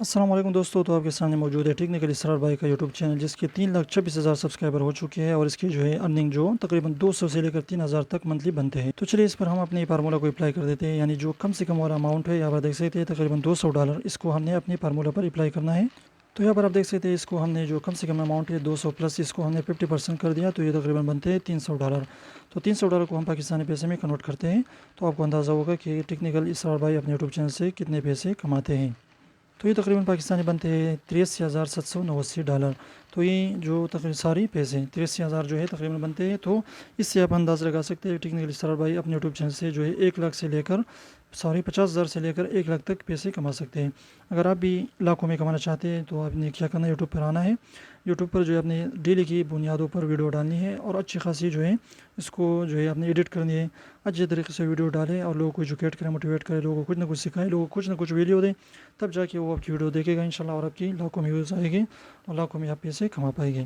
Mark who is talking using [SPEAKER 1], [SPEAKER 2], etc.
[SPEAKER 1] السلام علیکم دوستو، تو آپ کے سامنے موجود ہے ٹیکنیکل اسرار بھائی کا یوٹیوب چینل، جس کے 3,26,000 سبسکرائبر ہو چکے ہیں اور اس کی جو ہے ارننگ جو تقریباً 200 سے لے کر 3,000 تک منتھلی بنتے ہیں۔ تو چلیے اس پر ہم اپنی فارمولا کو اپلائی کر دیتے ہیں، یعنی جو کم سے کم والا اماؤنٹ ہے یہاں پر دیکھ سکتے ہیں تقریباً $200، اس کو ہم نے اپنی فارمولا پر اپلائی کرنا ہے۔ تو یہاں پر آپ دیکھ سکتے ہیں اس کو ہم نے جو کم سے کم اماؤنٹ ہے 200 پلس اس کو ہم نے 50% کر دیا، تو یہ تقریباً بنتے ہیں $300۔ تو $300 کو ہم پاکستانی پیسے میں کنورٹ کرتے ہیں تو آپ کو اندازہ ہوگا کہ ٹیکنیکل اسرار بھائی اپنے یوٹیوب چینل سے کتنے پیسے کماتے ہیں۔ تو یہ تقریباً پاکستانی بنتے ہیں $83,789۔ تو یہ جو تقریباً ساری پیسے 83,000 جو ہے تقریباً بنتے ہیں۔ تو اس سے آپ اندازہ لگا سکتے ہیں ٹیکنیکل اسرار بھائی اپنے یوٹیوب چینل سے جو ہے 1 لاکھ سے لے کر 50,000 سے لے کر 1 لاکھ تک پیسے کما سکتے ہیں۔ اگر آپ بھی لاکھوں میں کمانا چاہتے ہیں تو آپ نے کیا کرنا ہے، یوٹیوب پر آنا ہے۔ یوٹیوب پر جو ہے اپنے ڈیلی کی بنیادوں پر ویڈیو ڈالنی ہے اور اچھی خاصی جو ہے اس کو جو ہے اپنے ایڈٹ کرنی ہے، اچھے طریقے سے ویڈیو ڈالیں اور لوگوں کو ایجوکیٹ کریں، موٹیویٹ کریں، لوگوں کو کچھ نہ کچھ سکھائیں، لوگوں کو کچھ نہ کچھ ویڈیو دیں، تب جا کے وہ آپ کی ویڈیو دیکھے گا انشاءاللہ اور آپ کی لاکھوں میں ویوز آئے گی اور لاکھوں میں آپ پیسے کما پائیں گے۔